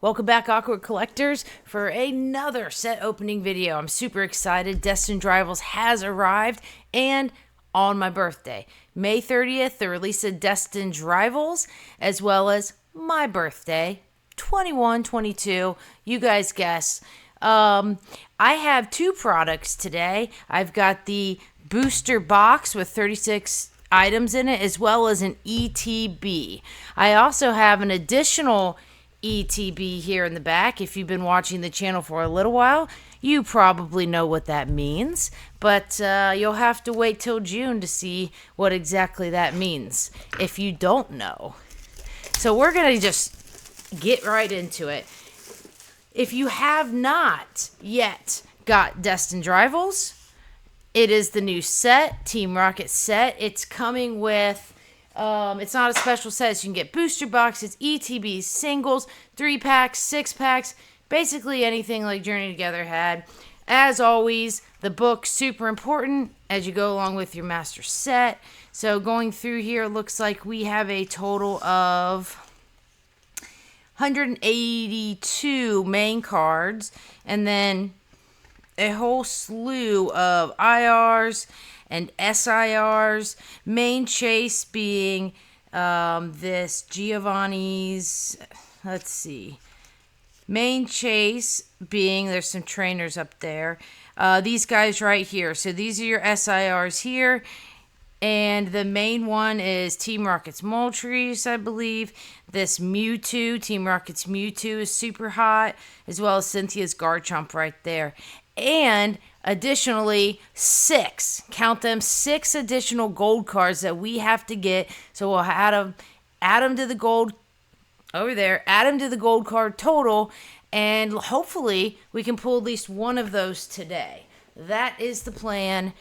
Welcome back, Awkward Collectors, for another set opening video. I'm super excited. Destined Rivals has arrived, and on my birthday, May 30th, the release of Destined Rivals, as well as my birthday, 21/22. You guys guess. I have two products today. I've got the booster box with 36 items in it, as well as an ETB. I also have an additional ETB here in the back. If you've been watching the channel for a little while, you probably know what that means, but you'll have to wait till June to see what exactly that means if you don't know. So we're going to just get right into it. If you have not yet got Destined Rivals, it is the new set, Team Rocket set. It's coming with it's not a special set, so you can get booster boxes, ETBs, singles, 3-packs, 6-packs, basically anything like Journey Together had. As always, the book, super important as you go along with your master set. So going through here, it looks like we have a total of 182 main cards, and then a whole slew of IRs and SIRs, main chase being this Giovanni's, let's see, main chase being, there's some trainers up there, these guys right here. So these are your SIRs here, and the main one is Team Rocket's Moltres, I believe. This Mewtwo, Team Rocket's Mewtwo is super hot, as well as Cynthia's Garchomp right there. And additionally, 6 additional gold cards that we have to get. So we'll add them to the gold over there, add them to the gold card total, and hopefully we can pull at least one of those today. That is the plan.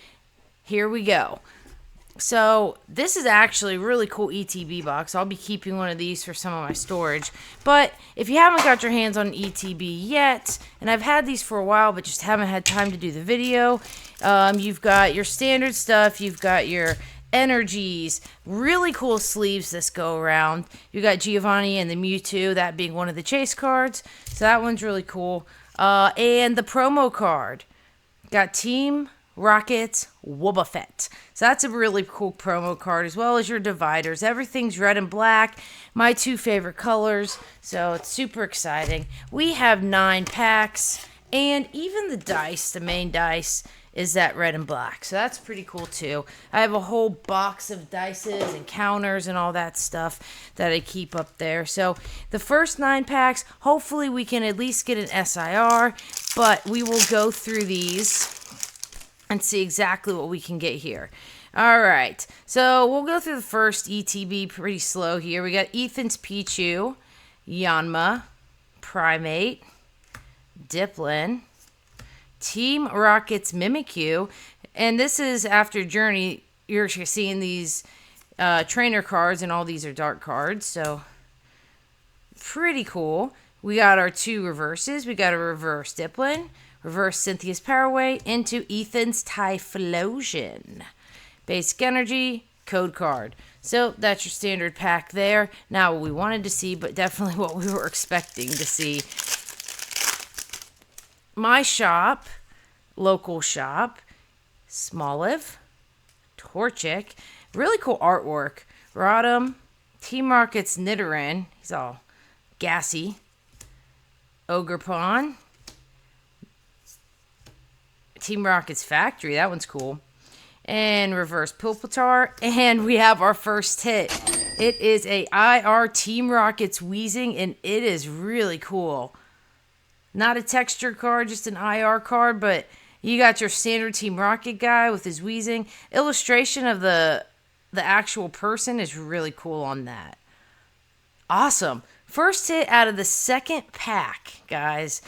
Here we go. So this is actually a really cool ETB box. I'll be keeping one of these for some of my storage. But if you haven't got your hands on an ETB yet, and I've had these for a while but just haven't had time to do the video, you've got your standard stuff, you've got your energies, really cool sleeves this go around. You got Giovanni and the Mewtwo, that being one of the chase cards. So that one's really cool. And the promo card. Got Team Rocket's Wobbuffet. So that's a really cool promo card, as well as your dividers. Everything's red and black, my two favorite colors, so it's super exciting. We have 9 packs, and even the dice, the main dice, is that red and black. So that's pretty cool too. I have a whole box of dices and counters and all that stuff that I keep up there. So the first 9 packs, hopefully we can at least get an SIR, but we will go through these and see exactly what we can get here. All right, so we'll go through the first ETB pretty slow here. We got Ethan's Pichu, Yanma, Primate, Diplin, Team Rocket's Mimikyu, and this is after Journey. You're seeing these trainer cards, and all these are dark cards, so pretty cool. We got our 2 reverses. We got a reverse Diplin, reverse Cynthia's Powerway into Ethan's Typhlosion. Basic Energy, code card. So that's your standard pack there. Not what we wanted to see, but definitely what we were expecting to see. My shop, local shop, Smoliv, Torchic. Really cool artwork. Rodham, Team Rocket's Nidoran. He's all gassy. Ogerpon. Team Rocket's Factory, that one's cool. And reverse Pilpatar, and we have our first hit. It is a IR Team Rocket's Weezing, and it is really cool. Not a texture card, just an IR card, but you got your standard Team Rocket guy with his Weezing. Illustration of the actual person is really cool on that. Awesome. First hit out of the second pack, guys.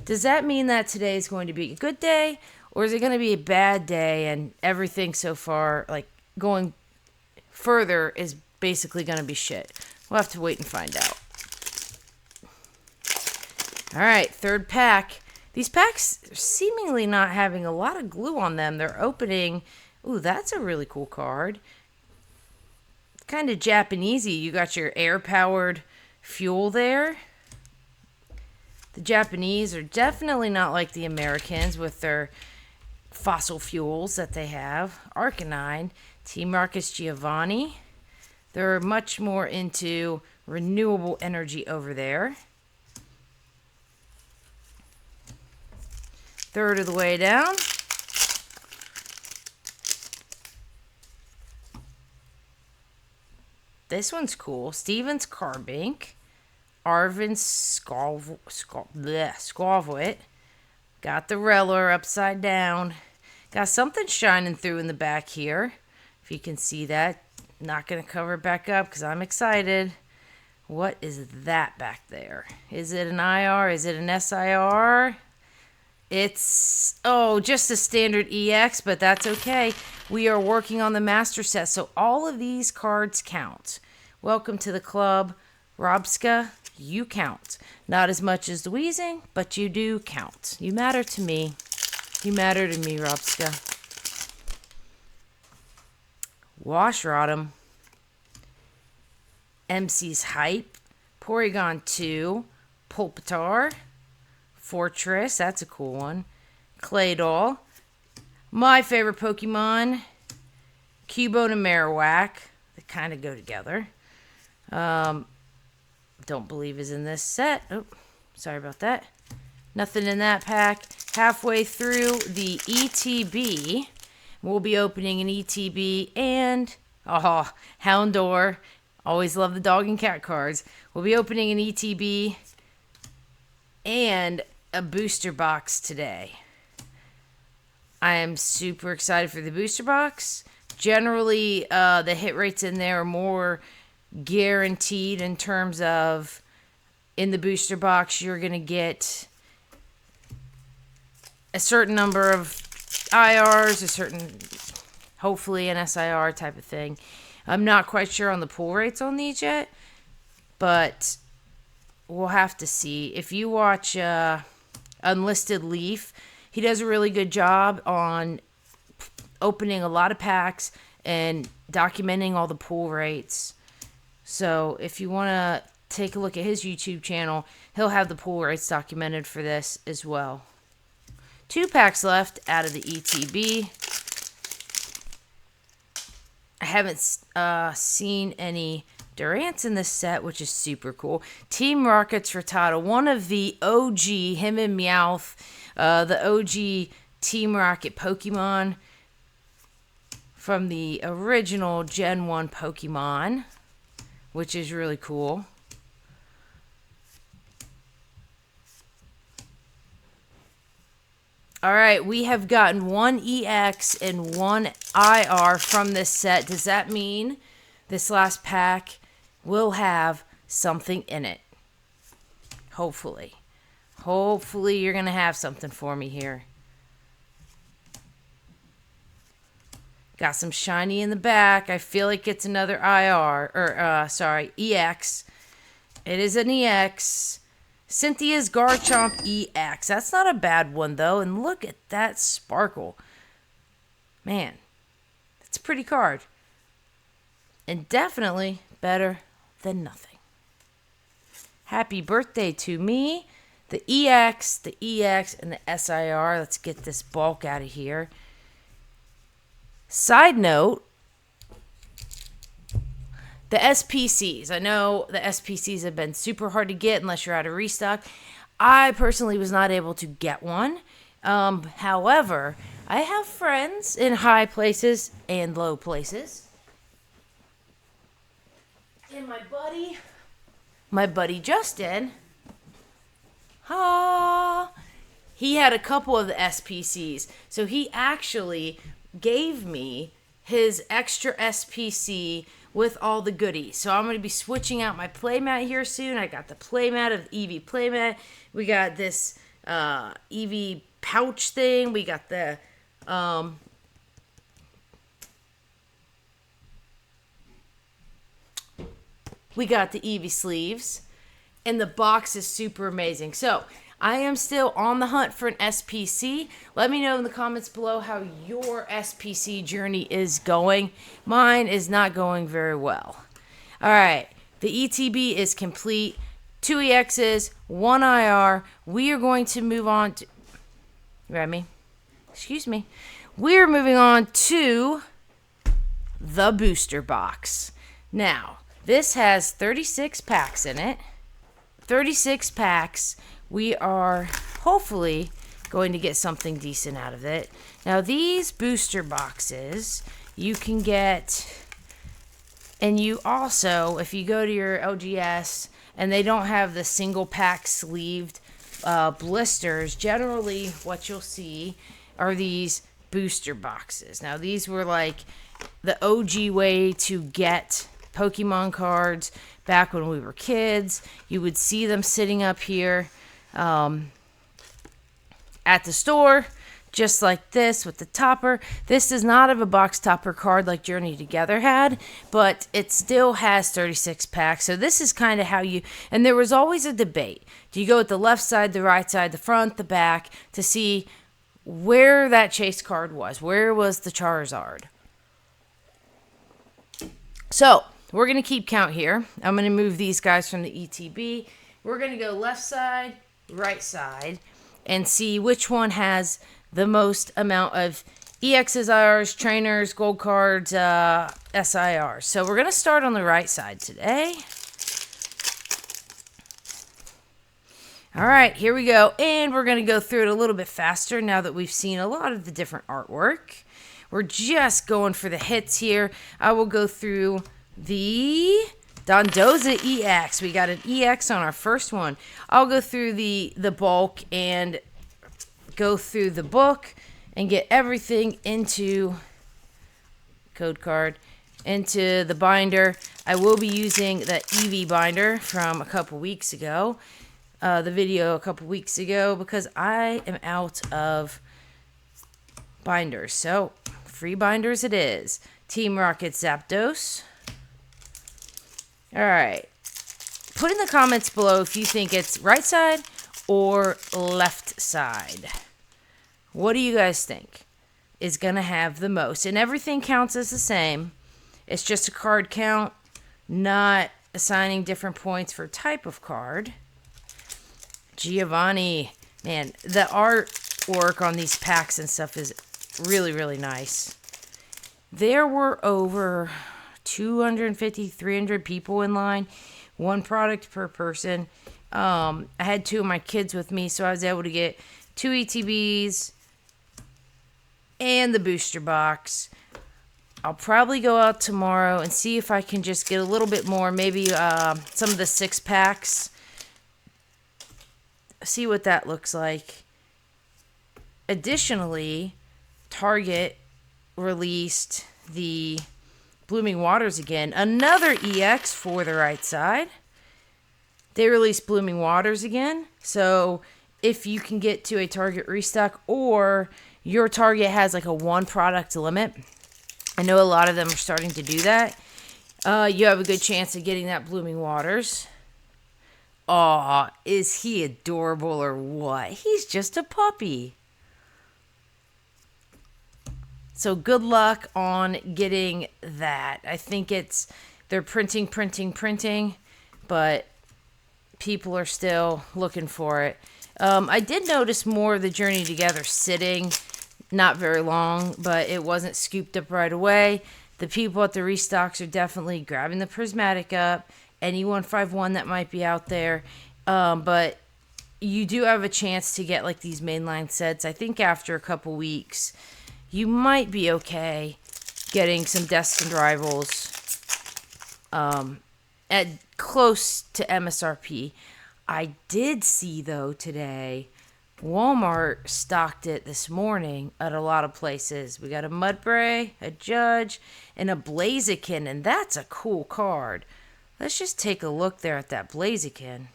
Does that mean that today is going to be a good day, or is it going to be a bad day and everything so far, like going further, is basically going to be shit? We'll have to wait and find out. All right, third pack. These packs are seemingly not having a lot of glue on them. They're opening. Ooh, that's a really cool card. Kind of Japanesey. You got your air-powered fuel there. The Japanese are definitely not like the Americans with their fossil fuels that they have. Arcanine, Team Marcus Giovanni. They're much more into renewable energy over there. Third of the way down. This one's cool. Stevens Carbink. Arvin Squavwit. Got the Reller upside down. Got something shining through in the back here. If you can see that. Not going to cover it back up because I'm excited. What is that back there? Is it an IR? Is it an SIR? It's, just a standard EX, but that's okay. We are working on the master set, so all of these cards count. Welcome to the club. Robska, you count. Not as much as the Weezing, but you do count. You matter to me. You matter to me, Robska. Washrotom. MC's Hype. Porygon 2. Pulpitar. Fortress, that's a cool one. Claydol. My favorite Pokemon. Cubone and Marowak. They kind of go together. Don't believe is in this set. Oh, sorry about that. Nothing in that pack. Halfway through the ETB. We'll be opening an ETB and, Houndour. Always love the dog and cat cards. We'll be opening an ETB and a booster box today. I am super excited for the booster box. Generally, the hit rates in there are more guaranteed in terms of in the booster box you're going to get a certain number of IRs, a certain, hopefully an SIR type of thing. I'm not quite sure on the pull rates on these yet, but we'll have to see. If you watch Unlisted Leaf, he does a really good job on opening a lot of packs and documenting all the pull rates. So if you want to take a look at his YouTube channel, he'll have the pull rates documented for this as well. 2 packs left out of the ETB. I haven't seen any Durants in this set, which is super cool. Team Rocket's Rattata, one of the OG, him and Meowth, the OG Team Rocket Pokemon from the original Gen 1 Pokemon, which is really cool. All right, we have gotten 1 EX and 1 IR from this set. Does that mean this last pack will have something in it? Hopefully. Hopefully you're going to have something for me here. Got some shiny in the back. I feel like it's another IR, or, EX. It is an EX. Cynthia's Garchomp EX. That's not a bad one, though. And look at that sparkle. Man, that's a pretty card. And definitely better than nothing. Happy birthday to me. The EX, and the SIR. Let's get this bulk out of here. Side note, the SPCs. I know the SPCs have been super hard to get unless you're out of restock. I personally was not able to get one. However, I have friends in high places and low places. And my buddy Justin, he had a couple of the SPCs. So he actually gave me his extra SPC with all the goodies. So I'm going to be switching out my playmat here soon. I got the playmat of the Eevee playmat. We got this Eevee pouch thing. We got the Eevee sleeves. And the box is super amazing. So I am still on the hunt for an SPC. Let me know in the comments below how your SPC journey is going. Mine is not going very well. All right, the ETB is complete. 2 EXs, 1 IR. We are going to move on to... You read me? Excuse me. We're moving on to the booster box. Now, this has 36 packs in it. 36 packs. We are hopefully going to get something decent out of it. Now, these booster boxes, you can get, and you also, if you go to your LGS and they don't have the single pack sleeved blisters, generally what you'll see are these booster boxes. Now, these were like the OG way to get Pokemon cards back when we were kids. You would see them sitting up here at the store, just like this with the topper. This does not have a box topper card like Journey Together had, but it still has 36 packs. So this is kind of how you, and there was always a debate. Do you go with the left side, the right side, the front, the back, to see where that chase card was? Where was the Charizard? So we're going to keep count here. I'm going to move these guys from the ETB. We're going to go left side, right side, and see which one has the most amount of EXs, IRs, trainers, gold cards, SIRs. So we're going to start on the right side today. All right, here we go. And we're going to go through it a little bit faster now that we've seen a lot of the different artwork. We're just going for the hits here. I will go through the Dondoza EX. We got an EX on our first one. I'll go through the bulk and go through the book and get everything into code card, into the binder. I will be using the EV binder from a couple weeks ago, the video a couple weeks ago, because I am out of binders. So free binders it is. Team Rocket Zapdos. All right. Put in the comments below if you think it's right side or left side. What do you guys think is going to have the most? And everything counts as the same. It's just a card count, not assigning different points for type of card. Giovanni. Man, the artwork on these packs and stuff is really, really nice. There were over 250, 300 people in line. One product per person. I had 2 of my kids with me, so I was able to get 2 ETBs and the booster box. I'll probably go out tomorrow and see if I can just get a little bit more, maybe some of the 6 packs. See what that looks like. Additionally, Target released the Blooming Waters again. Another EX for the right side. They released Blooming Waters again. So if you can get to a Target restock, or your Target has like a 1 product limit, I know a lot of them are starting to do that, you have a good chance of getting that Blooming Waters. Aw, is he adorable or what? He's just a puppy. So good luck on getting that. I think they're printing, but people are still looking for it. I did notice more of the Journey Together sitting, not very long, but it wasn't scooped up right away. The people at the restocks are definitely grabbing the prismatic up, any 151 that might be out there. But you do have a chance to get like these mainline sets. I think after a couple weeks, you might be okay getting some Destined Rivals at close to MSRP. I did see, though, today, Walmart stocked it this morning at a lot of places. We got a Mudbray, a Judge, and a Blaziken, and that's a cool card. Let's just take a look there at that Blaziken.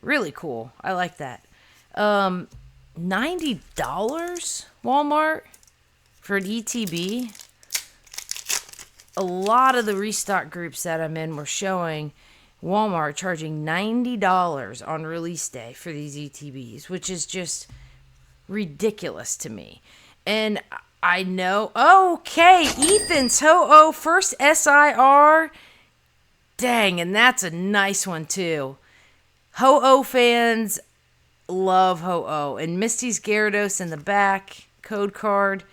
Really cool. I like that. $90 Walmart for an ETB. A lot of the restock groups that I'm in were showing Walmart charging $90 on release day for these ETBs, which is just ridiculous to me. And I know, okay, Ethan's first SIR. Dang, and that's a nice one too. Ho-Oh fans love Ho-Oh. And Misty's Gyarados in the back code card.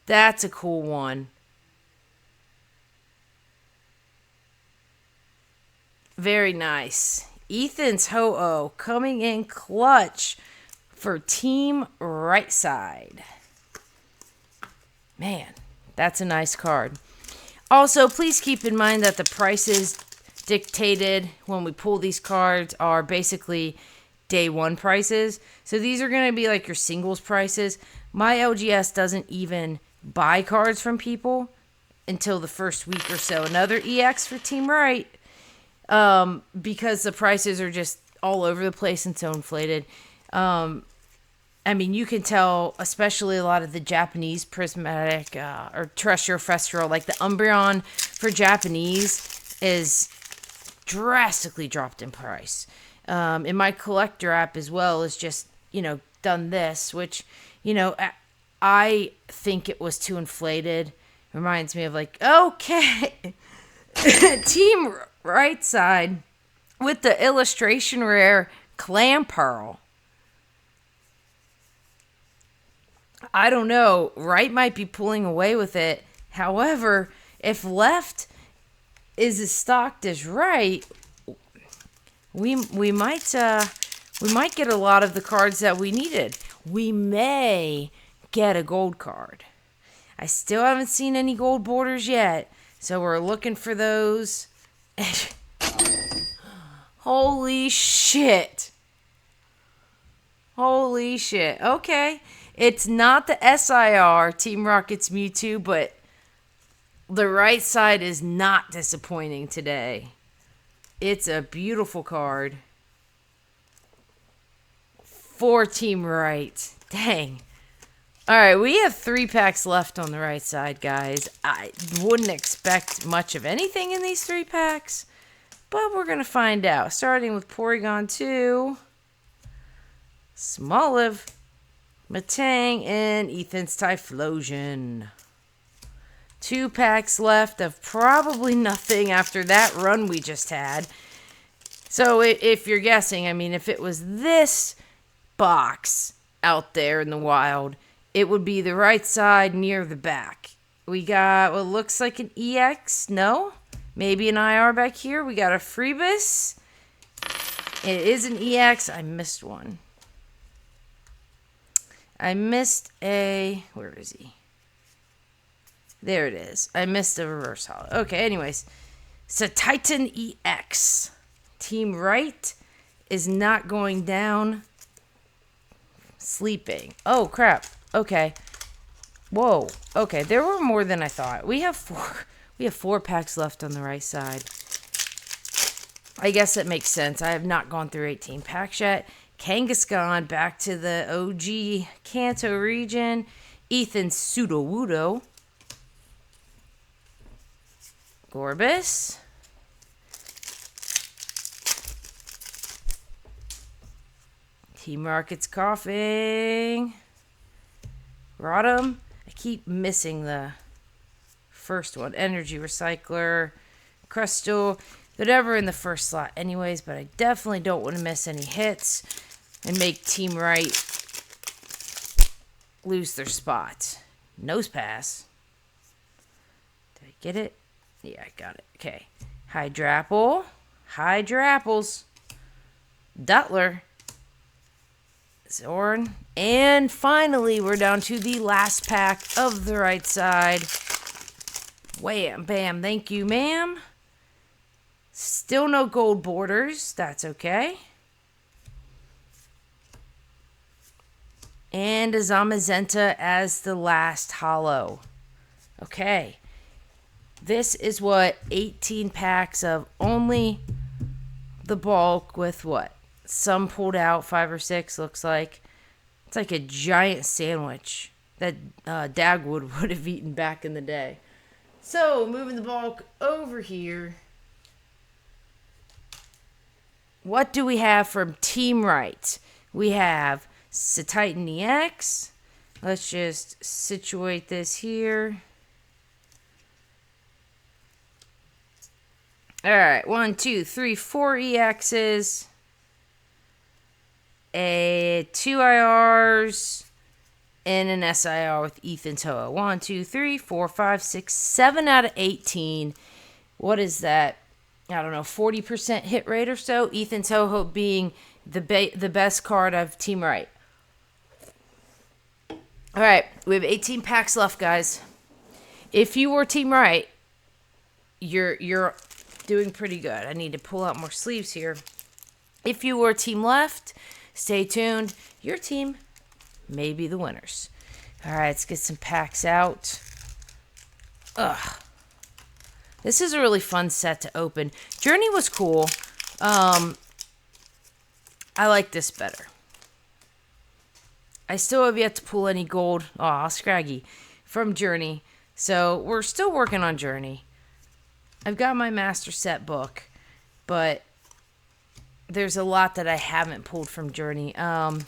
That's a cool one. Very nice. Ethan's Ho-Oh coming in clutch for Team Right Side. Man, that's a nice card. Also, please keep in mind that the prices dictated when we pull these cards are basically day one prices. So these are going to be like your singles prices. My LGS doesn't even buy cards from people until the first week or so. Another EX for Team Right. Because the prices are just all over the place and so inflated. I mean, you can tell, especially a lot of the Japanese prismatic or terrestrial festival, like the Umbreon for Japanese is drastically dropped in price. In my collector app as well is just, done this, which, I think it was too inflated. Reminds me of like, okay, Team Right Side with the illustration rare Clam Pearl. I don't know. Right might be pulling away with it. However, if left is as stocked as right, we might get a lot of the cards that we needed. We may get a gold card. I still haven't seen any gold borders yet, so we're looking for those. Holy shit. Holy shit. Okay. It's not the SIR, Team Rocket's Mewtwo, but the right side is not disappointing today. It's a beautiful card for Team Right. Dang. All right, we have 3 packs left on the right side, guys. I wouldn't expect much of anything in these 3 packs, but we're going to find out. Starting with Porygon 2, Smoliv, Matang, and Ethan's Typhlosion. 2 packs left of probably nothing after that run we just had. So if you're guessing, I mean, if it was this box out there in the wild, it would be the right side near the back. We got what looks like an EX. No? Maybe an IR back here. We got a Freebus. It is an EX. I missed one. I missed a... Where is he? There it is. I missed a reverse holo. Okay, anyways. It's a Titan EX. Team Right is not going down sleeping. Oh, crap. Okay. Whoa. Okay, there were more than I thought. We have 4 packs left on the right side. I guess that makes sense. I have not gone through 18 packs yet. Kangaskhan back to the OG Kanto region. Ethan's Sudowoodo. Gorbis. Team Rocket's coughing. Rodham. I keep missing the first one. Energy Recycler. Crystal. Whatever in the first slot anyways, but I definitely don't want to miss any hits and make Team Right lose their spot. Nose Pass. Did I get it? Yeah, I got it. Okay. Hydrapple. Hydrapples. Duttler. Zorn. And finally, we're down to the last pack of the right side. Wham, bam, thank you, ma'am. Still no gold borders. That's okay. And a Zamazenta as the last holo. Okay. This is what 18 packs of only the bulk with what? Some pulled out, 5 or 6 looks like. It's like a giant sandwich that Dagwood would have eaten back in the day. So, moving the bulk over here. What do we have from Team Right? We have Titan EX. Let's just situate this here. Alright, 1, 2, 3, 4 EXs. had 2 IRs and an SIR with Ethan Toho. 1, 2, 3, 4, 5, 6, 7 out of 18. What is that? I don't know, 40% hit rate or so. Ethan Toho being the best card of Team Right. All right, we have 18 packs left, guys. If you were Team Right, you're doing pretty good. I need to pull out more sleeves here. If you were Team Left, stay tuned. Your team may be the winners. All right, let's get some packs out. Ugh. This is a really fun set to open. Journey was cool. I like this better. I still have yet to pull any gold. Aw, Scraggy. From Journey. So, we're still working on Journey. I've got my master set book, but there's a lot that I haven't pulled from Journey. I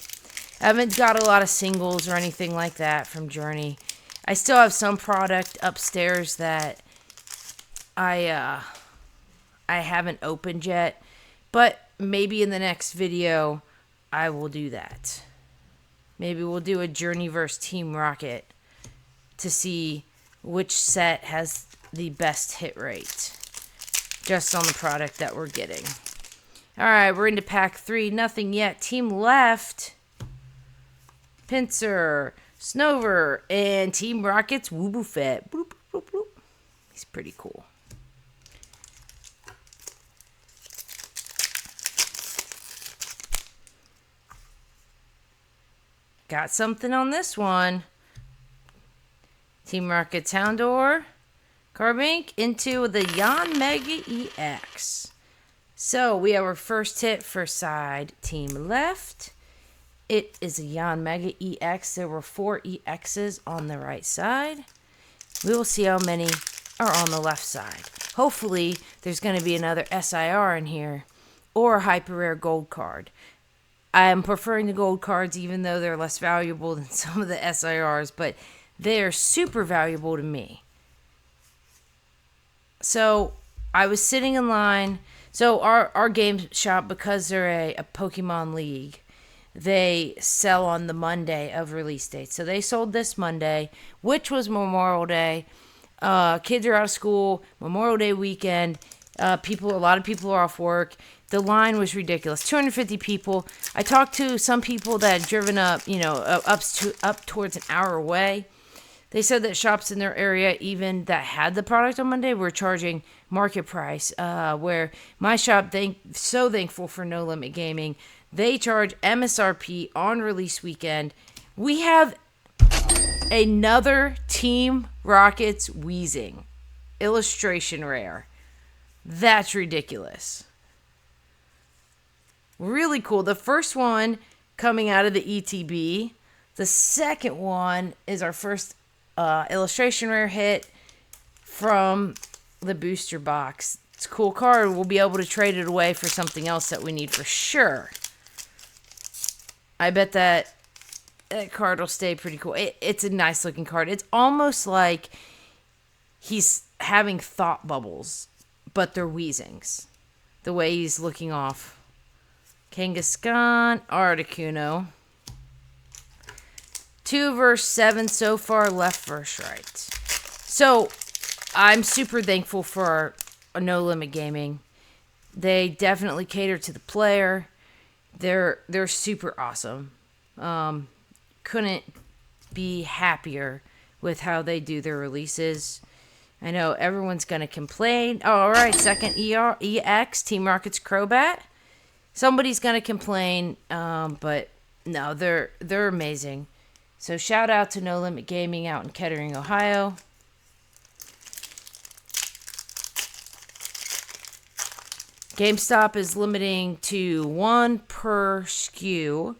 haven't got a lot of singles or anything like that from Journey. I still have some product upstairs that I haven't opened yet, but maybe in the next video I will do that. Maybe we'll do a Journey versus Team Rocket to see which set has the best hit rate just on the product that we're getting. All right, we're into pack 3. Nothing yet. Team Left, Pinsir, Snover, and Team Rocket's Woo Fett. Bloop, bloop, bloop. He's pretty cool. Got something on this one. Team Rocket's Houndour, Carbink into the Yan Mega EX. So we have our first hit for side Team Left. It is a Yan Mega EX. There were 4 EXs on the right side. We will see how many are on the left side. Hopefully there's going to be another SIR in here or a hyper rare gold card. I am preferring the gold cards even though they're less valuable than some of the SIRs, but they are super valuable to me. So I was sitting in line. So our game shop, because they're a Pokemon League, they sell on the Monday of release date. So they sold this Monday, which was Memorial Day. Kids are out of school, Memorial Day weekend. A lot of people are off work. The line was ridiculous. 250 people. I talked to some people that had driven up, up towards an hour away. They said that shops in their area, even that had the product on Monday, were charging market price. Where my shop, so thankful for No Limit Gaming, they charge MSRP on release weekend. We have another Team Rocket's Wheezing illustration rare. That's ridiculous. Really cool. The first one coming out of the ETB. The second one is our first illustration rare hit from the booster box. It's a cool card. We'll be able to trade it away for something else that we need for sure. I bet that card will stay pretty cool. It's a nice looking card. It's almost like he's having thought bubbles, but they're Weezings. The way he's looking off. Kangaskhan, Articuno. 2 versus 7 so far, left versus right. So, I'm super thankful for No Limit Gaming. They definitely cater to the player. They're super awesome. Couldn't be happier with how they do their releases. I know everyone's going to complain. Oh, all right, second EX, Team Rocket's Crobat. Somebody's going to complain, but no, they're amazing. So shout out to No Limit Gaming out in Kettering, Ohio. GameStop is limiting to 1 per SKU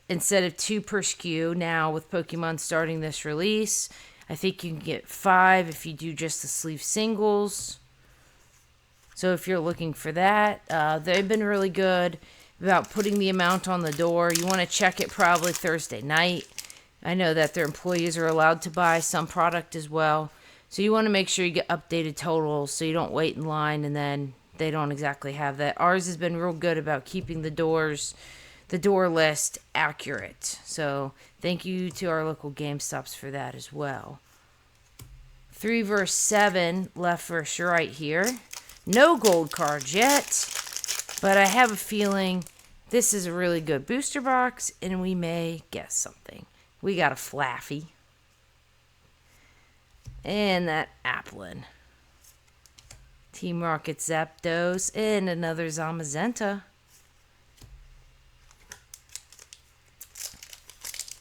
instead of 2 per SKU now with Pokemon starting this release. I think you can get 5 if you do just the sleeve singles. So if you're looking for that, they've been really good about putting the amount on the door. You want to check it probably Thursday night. I know that their employees are allowed to buy some product as well. So you want to make sure you get updated totals so you don't wait in line and then they don't exactly have that. Ours has been real good about keeping the the door list accurate. So thank you to our local GameStops for that as well. 3 versus 7, left versus right here. No gold cards yet, but I have a feeling this is a really good booster box, and we may guess something. We got a Flaffy. And that Applin. Team Rocket Zapdos, and another Zamazenta.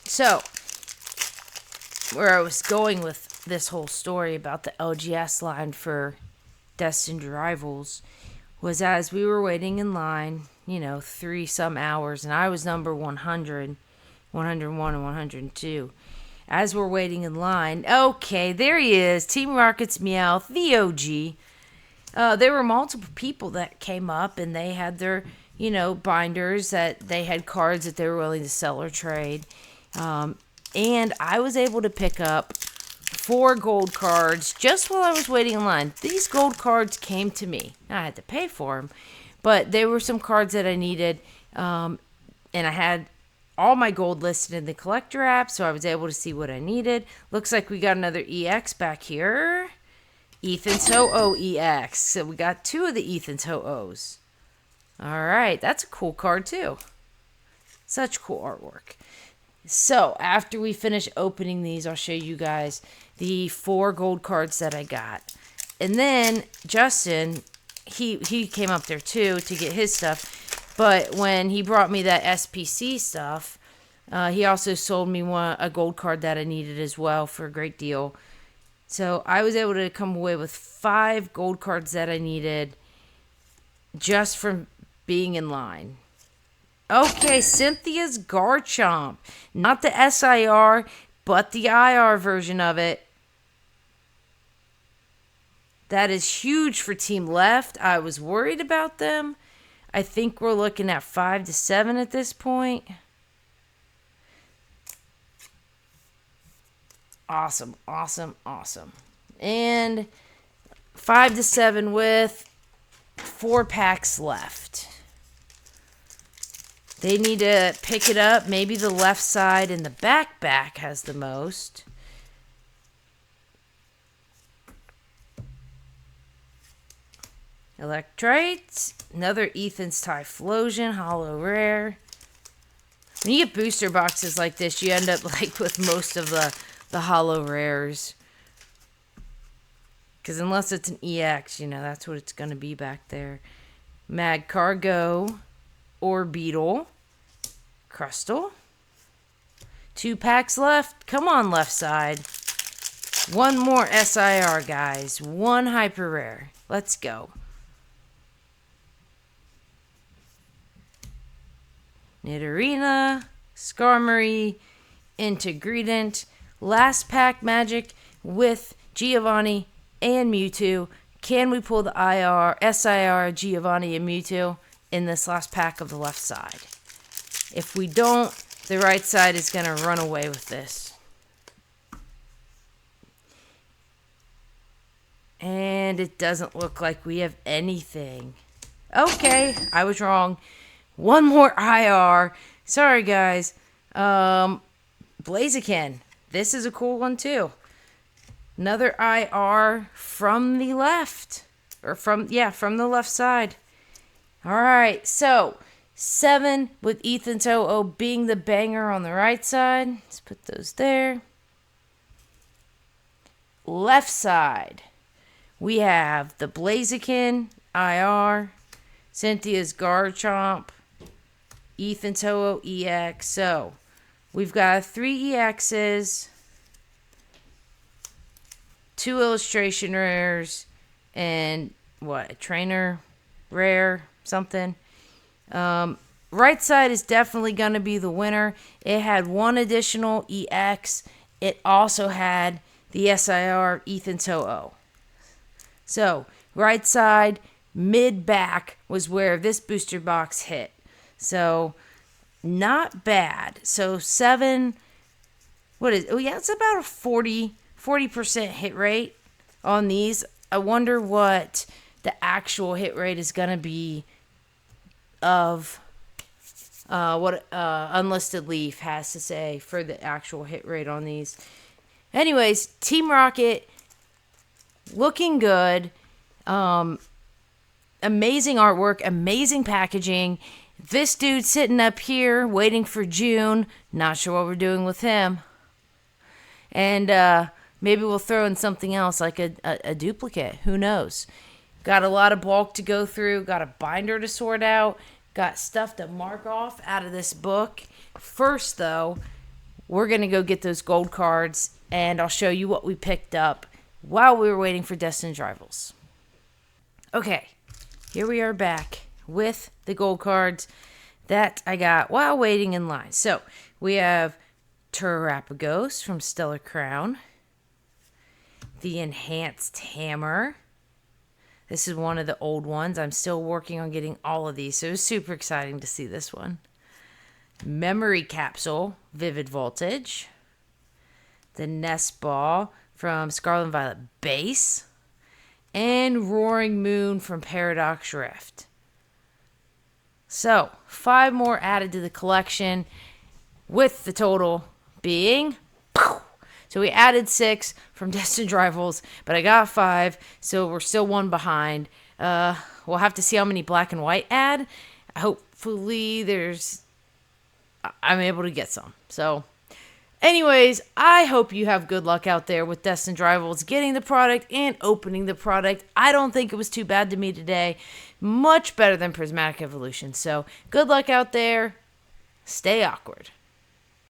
So, where I was going with this whole story about the LGS line for Destined Rivals was as we were waiting in line, 3 some hours, and I was number 100, 101, and 102. As we're waiting in line, okay, there he is, Team Rocket's Meowth, the OG. There were multiple people that came up, and they had their, binders that they had cards that they were willing to sell or trade. And I was able to pick up 4 gold cards just while I was waiting in line. These gold cards came to me. I had to pay for them, but they were some cards that I needed, and I had all my gold listed in the collector app, so I was able to see what I needed. Looks like we got another EX back here. Ethan's Ho-Oh EX. So we got 2 of the Ethan's Ho-Ohs. All right, that's a cool card too. Such cool artwork. So after we finish opening these, I'll show you guys the 4 gold cards that I got. And then Justin, he came up there too to get his stuff. But when he brought me that SPC stuff, he also sold me a gold card that I needed as well for a great deal. So I was able to come away with 5 gold cards that I needed just from being in line. Okay, Cynthia's Garchomp. Not the SIR, but the IR version of it. That is huge for Team Left. I was worried about them. I think we're looking at 5 to 7 at this point. Awesome, awesome, awesome. And 5 to 7 with 4 packs left. They need to pick it up. Maybe the left side and the back has the most. Electrite. Another Ethan's Typhlosion. Hollow Rare. When you get booster boxes like this, you end up with most of the hollow rares. Because unless it's an EX, that's what it's going to be back there. Magcargo. Orbeetle. Crustle. 2 packs left. Come on, left side. 1 more SIR, guys. 1 hyper rare. Let's go. Nidorina. Skarmory. Integredient. Last pack magic with Giovanni and Mewtwo. Can we pull the SIR, Giovanni, and Mewtwo in this last pack of the left side? If we don't, the right side is going to run away with this. And it doesn't look like we have anything. Okay, I was wrong. 1 more IR. Sorry, guys. Blaziken. This is a cool one, too. Another IR from the left. Or from the left side. Alright, so 7 with Ethan's O being the banger on the right side. Let's put those there. Left side, we have the Blaziken IR, Cynthia's Garchomp, Ethan's Ho-Oh EX. So we've got 3 EXs, 2 illustration rares, and a trainer rare, something. Right side is definitely going to be the winner. It had 1 additional EX. It also had the SIR Ethan's Ho-Oh. So, right side, mid-back was where this booster box hit. So, not bad. So, 7, it's about a 40% hit rate on these. I wonder what the actual hit rate is going to be of what Unlisted Leaf has to say for the actual hit rate on these. Anyways, Team Rocket looking good. Amazing artwork, amazing packaging. This dude sitting up here waiting for June. Not sure what we're doing with him. And maybe we'll throw in something else like a duplicate. Who knows? Got a lot of bulk to go through. Got a binder to sort out. Got stuff to mark off out of this book. First, though, we're going to go get those gold cards, and I'll show you what we picked up while we were waiting for Destined Rivals. Okay, here we are back with the gold cards that I got while waiting in line. So, we have Terrapagos from Stellar Crown, the Enhanced Hammer. This is one of the old ones. I'm still working on getting all of these, so it was super exciting to see this one. Memory Capsule, Vivid Voltage. The Nest Ball from Scarlet and Violet Base. And Roaring Moon from Paradox Rift. So, 5 more added to the collection, with the total being... So we added 6 from Destined Rivals, but I got 5, so we're still 1 behind. We'll have to see how many black and white add. Hopefully I'm able to get some. So anyways, I hope you have good luck out there with Destined Rivals, getting the product and opening the product. I don't think it was too bad to me today. Much better than Prismatic Evolution. So good luck out there. Stay awkward.